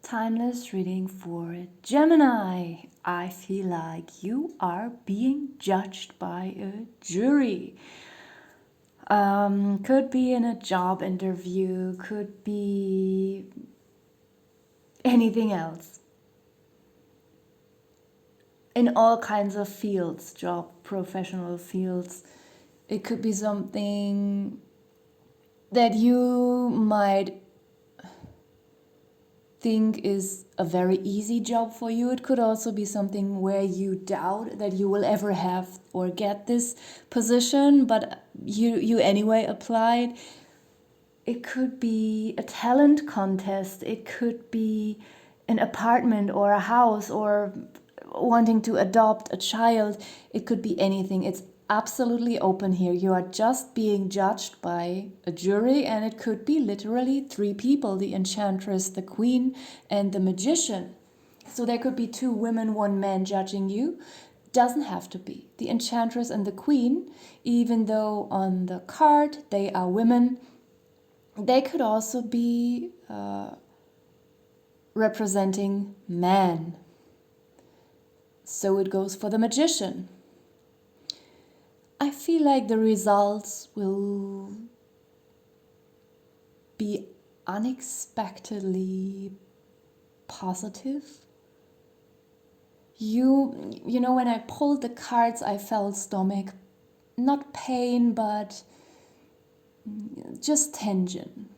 timeless reading for Gemini. I feel like you are being judged by a jury. Could be in a job interview, could be anything else. In all kinds of fields, job, professional fields. It could be something that you might think is a very easy job for you. It could also be something where you doubt that you will ever have or get this position, but you anyway applied. It could be a talent contest. It could be an apartment or a house or wanting to adopt a child. It could be anything. It's absolutely open here. You are just being judged by a jury, and it could be literally 3 people: the enchantress, the queen, and the magician. So there could be 2 women, 1 man judging you. Doesn't have to be. The enchantress and the queen, even though on the card they are women, they could also be representing man. So it goes for the magician. I feel like the results will be unexpectedly positive. You know, when I pulled the cards, I felt stomach, not pain, but just tension,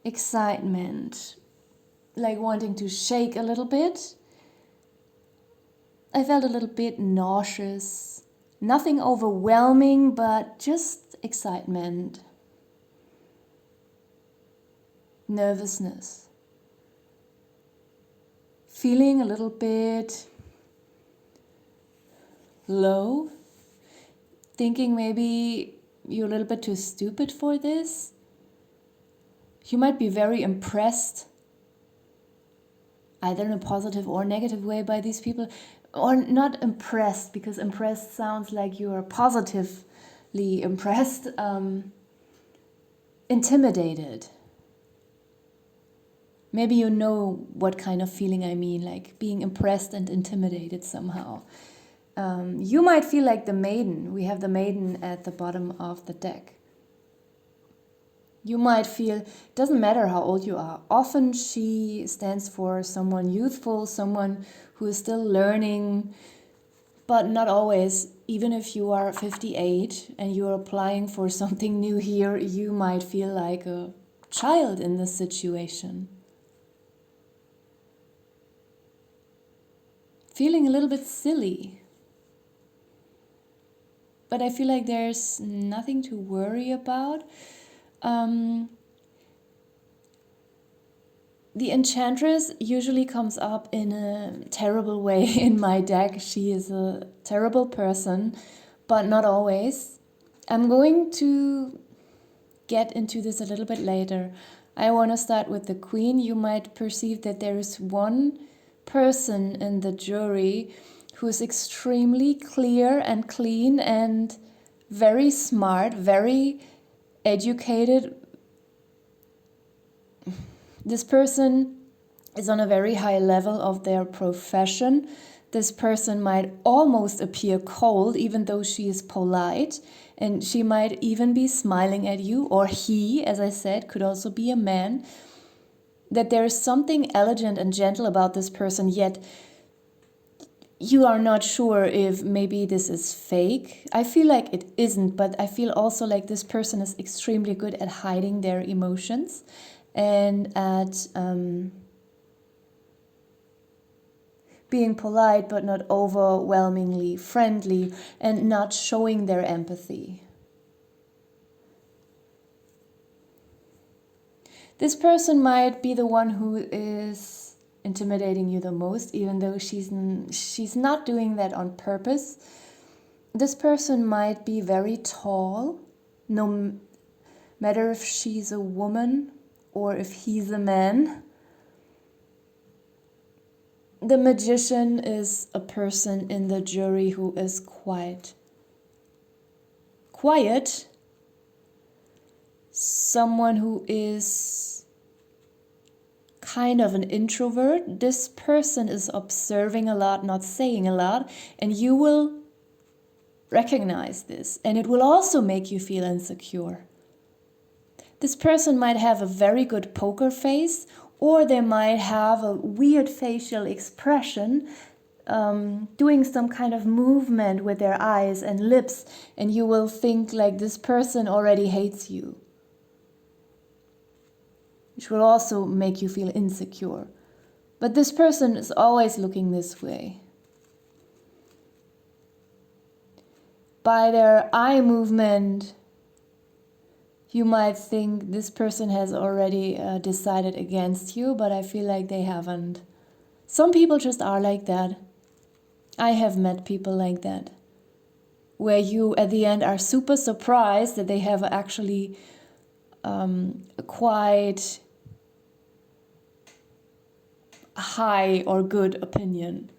excitement, like wanting to shake a little bit. I felt a little bit nauseous. Nothing overwhelming, but just excitement, nervousness, feeling a little bit low, thinking maybe you're a little bit too stupid for this. You might be very impressed, either in a positive or negative way, by these people. Or not impressed, because impressed sounds like you are positively impressed. Intimidated. Maybe you know what kind of feeling I mean, like being impressed and intimidated somehow. You might feel like the maiden. We have the maiden at the bottom of the deck. You might feel, doesn't matter how old you are, often she stands for someone youthful, someone who is still learning, but not always. Even if you are 58 and you're applying for something new here, you might feel like a child in this situation. Feeling a little bit silly. But I feel like there's nothing to worry about. The enchantress usually comes up in a terrible way in my deck. She is a terrible person, but not always. I'm going to get into this a little bit later. I want to start with the queen. You might perceive that there is one person in the jury who is extremely clear and clean and very smart, very educated. This person is on a very high level of their profession. This person might almost appear cold, even though she is polite, and she might even be smiling at you, or he, as I said, could also be a man. That there is something elegant and gentle about this person, yet you are not sure if maybe this is fake. I feel like it isn't, but I feel also like this person is extremely good at hiding their emotions and at being polite but not overwhelmingly friendly and not showing their empathy. This person might be the one who is intimidating you the most, even though she's not doing that on purpose. This person might be very tall, no matter if she's a woman or if he's a man. The magician is a person in the jury who is quite quiet, someone who is kind of an introvert. This person is observing a lot, not saying a lot, and you will recognize this, and it will also make you feel insecure. This person might have a very good poker face, or they might have a weird facial expression, doing some kind of movement with their eyes and lips, and you will think like this person already hates you, which will also make you feel insecure. But this person is always looking this way. By their eye movement, you might think this person has already decided against you, but I feel like they haven't. Some people just are like that. I have met people like that, where you at the end are super surprised that they have actually a quite high or good opinion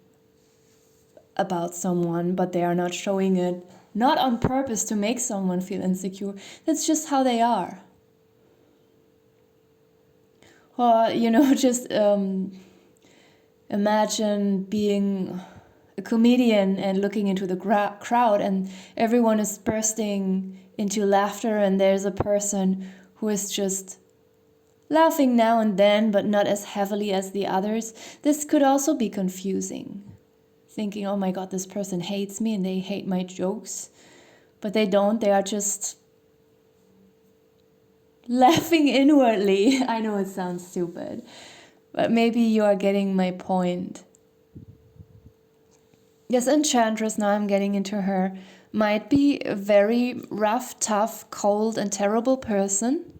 about someone, but they are not showing it. Not on purpose to make someone feel insecure. That's just how they are. Or, just imagine being a comedian and looking into the crowd, and everyone is bursting into laughter, and there's a person who is just laughing now and then, but not as heavily as the others. This could also be confusing. Thinking, oh my God, this person hates me and they hate my jokes. But they don't, they are just laughing inwardly. I know it sounds stupid, but maybe you are getting my point. Yes, Enchantress, now I'm getting into her, might be a very rough, tough, cold, and terrible person.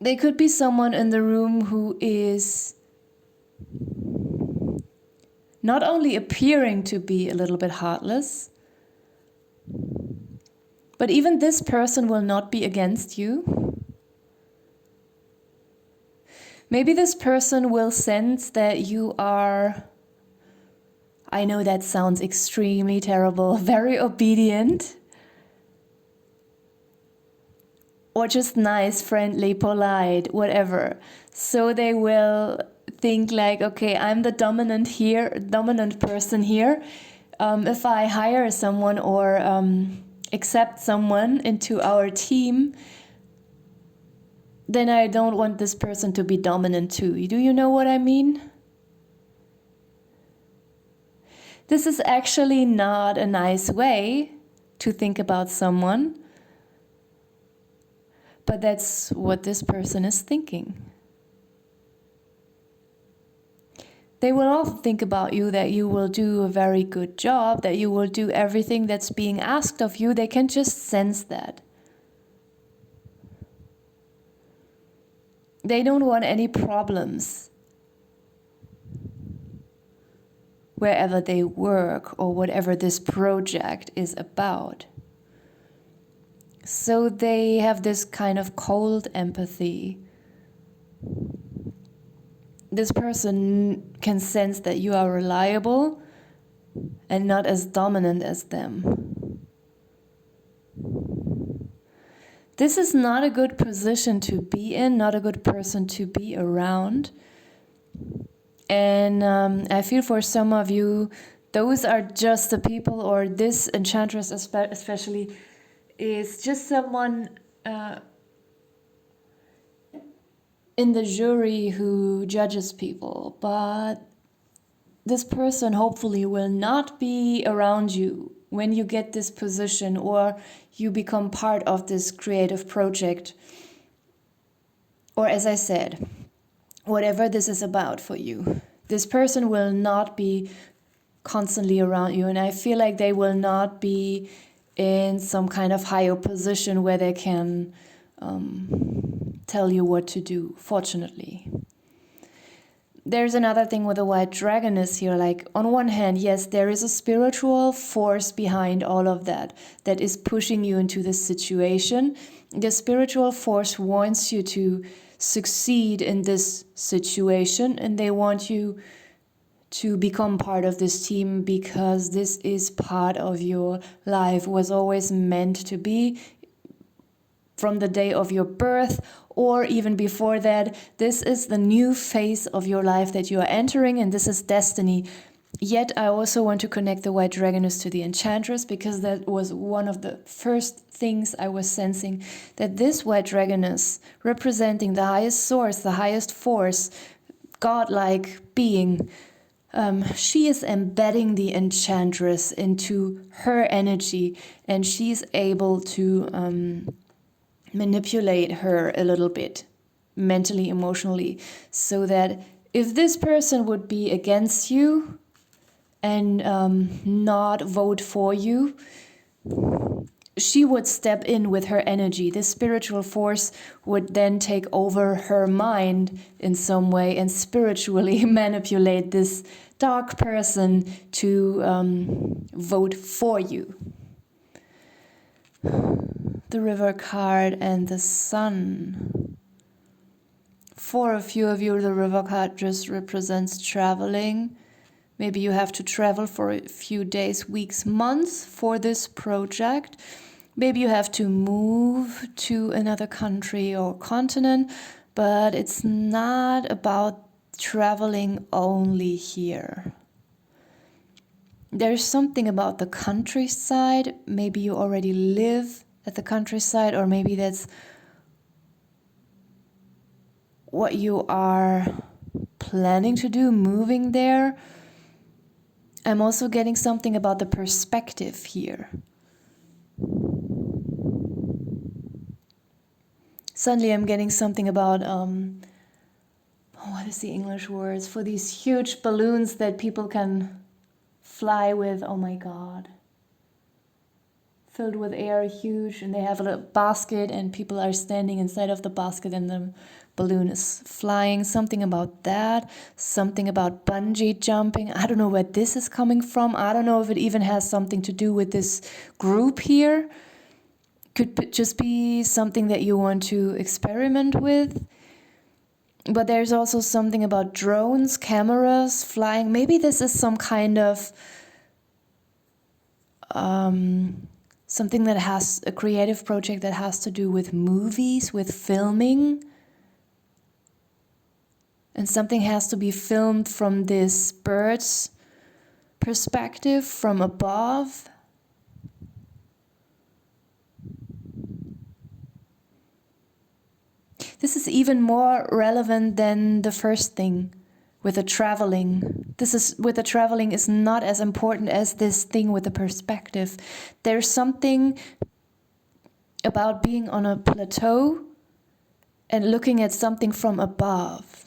They could be someone in the room who is not only appearing to be a little bit heartless, but even this person will not be against you. Maybe this person will sense that you are, I know that sounds extremely terrible, very obedient, or just nice, friendly, polite, whatever. So they will think like, okay, I'm the dominant person here. If I hire someone or accept someone into our team, then I don't want this person to be dominant too. Do you know what I mean? This is actually not a nice way to think about someone, but that's what this person is thinking. They will also think about you that you will do a very good job, that you will do everything that's being asked of you. They can just sense that. They don't want any problems wherever they work or whatever this project is about. So they have this kind of cold empathy. This person can sense that you are reliable and not as dominant as them. This is not a good position to be in, not a good person to be around. And I feel for some of you, those are just the people, or this Enchantress especially, is just someone in the jury who judges people, but this person hopefully will not be around you when you get this position or you become part of this creative project. Or as I said, whatever this is about for you, this person will not be constantly around you, and I feel like they will not be in some kind of higher position where they can tell you what to do, fortunately. There's another thing with the white dragon is here, like on one hand, yes, there is a spiritual force behind all of that is pushing you into this situation. The spiritual force wants you to succeed in this situation, and they want you to become part of this team because this is part of your life, was always meant to be. from the day of your birth or even before that. This is the new phase of your life that you are entering, and this is destiny. Yet I also want to connect the White Dragoness to the Enchantress, because that was one of the first things I was sensing, that this White Dragoness, representing the highest source, the highest force, godlike being, she is embedding the Enchantress into her energy, and she's able to manipulate her a little bit, mentally, emotionally, so that if this person would be against you and not vote for you, she would step in with her energy. This spiritual force would then take over her mind in some way and spiritually manipulate this dark person to vote for you. The River card and the Sun. For a few of you, the River card just represents traveling. Maybe you have to travel for a few days, weeks, months for this project. Maybe you have to move to another country or continent, but it's not about traveling only here. There's something about the countryside. Maybe you already live at the countryside, or maybe that's what you are planning to do, moving there. I'm also getting something about the perspective here. Suddenly I'm getting something about, what is the English words for these huge balloons that people can fly with? Oh my God. Filled with air, huge, and they have a basket and people are standing inside of the basket and the balloon is flying. Something about that. Something about bungee jumping. I don't know where this is coming from. I don't know if it even has something to do with this group here. Could just be something that you want to experiment with. But there's also something about drones, cameras, flying. Maybe this is some kind of something that has a creative project that has to do with movies, with filming. And something has to be filmed from this bird's perspective, from above. This is even more relevant than the first thing with the traveling. With the traveling is not as important as this thing with the perspective. There's something about being on a plateau and looking at something from above.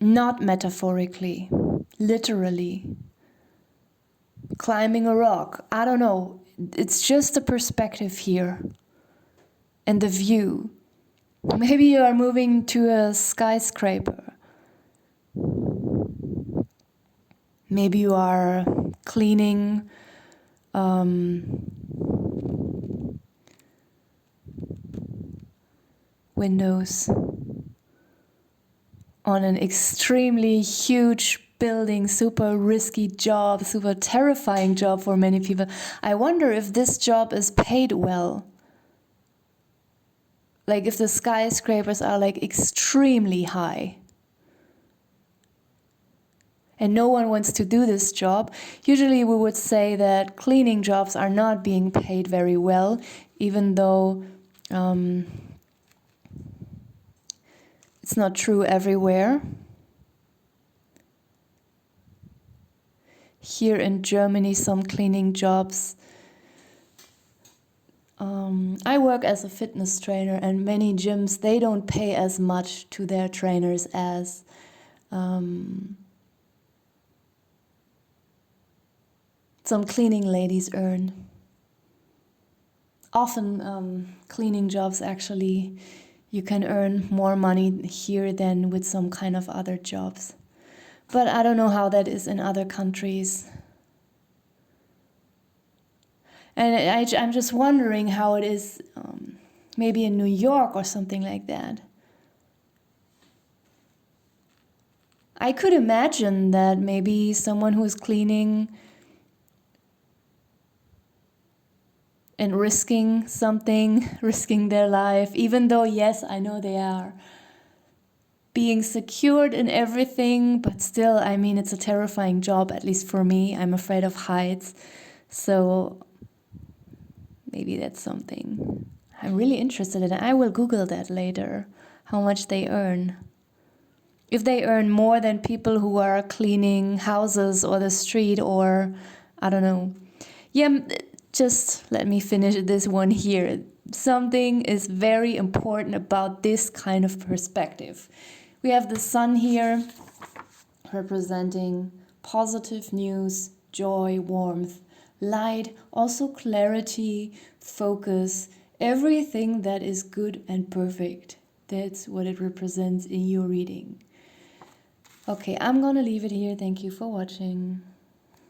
Not metaphorically, literally. Climbing a rock, I don't know. It's just the perspective here and the view. Maybe you are moving to a skyscraper. Maybe you are cleaning windows on an extremely huge building, super risky job, super terrifying job for many people. I wonder if this job is paid well. Like if the skyscrapers are like extremely high and no one wants to do this job. Usually we would say that cleaning jobs are not being paid very well, even though it's not true everywhere. Here in Germany, some cleaning jobs. I work as a fitness trainer, and many gyms, they don't pay as much to their trainers as some cleaning ladies earn. Often cleaning jobs, actually, you can earn more money here than with some kind of other jobs. But I don't know how that is in other countries. And I'm just wondering how it is maybe in New York or something like that. I could imagine that maybe someone who's cleaning and risking something, risking their life, even though, yes, I know they are being secured in everything, but still, I mean, it's a terrifying job, at least for me. I'm afraid of heights. So maybe that's something I'm really interested in. I will Google that later, how much they earn. If they earn more than people who are cleaning houses or the street, or I don't know. Yeah, just let me finish this one here. Something is very important about this kind of perspective. We have the sun here representing positive news, joy, warmth, light, also clarity, focus, everything that is good and perfect. That's what it represents in your reading. Okay, I'm gonna leave it here. Thank you for watching.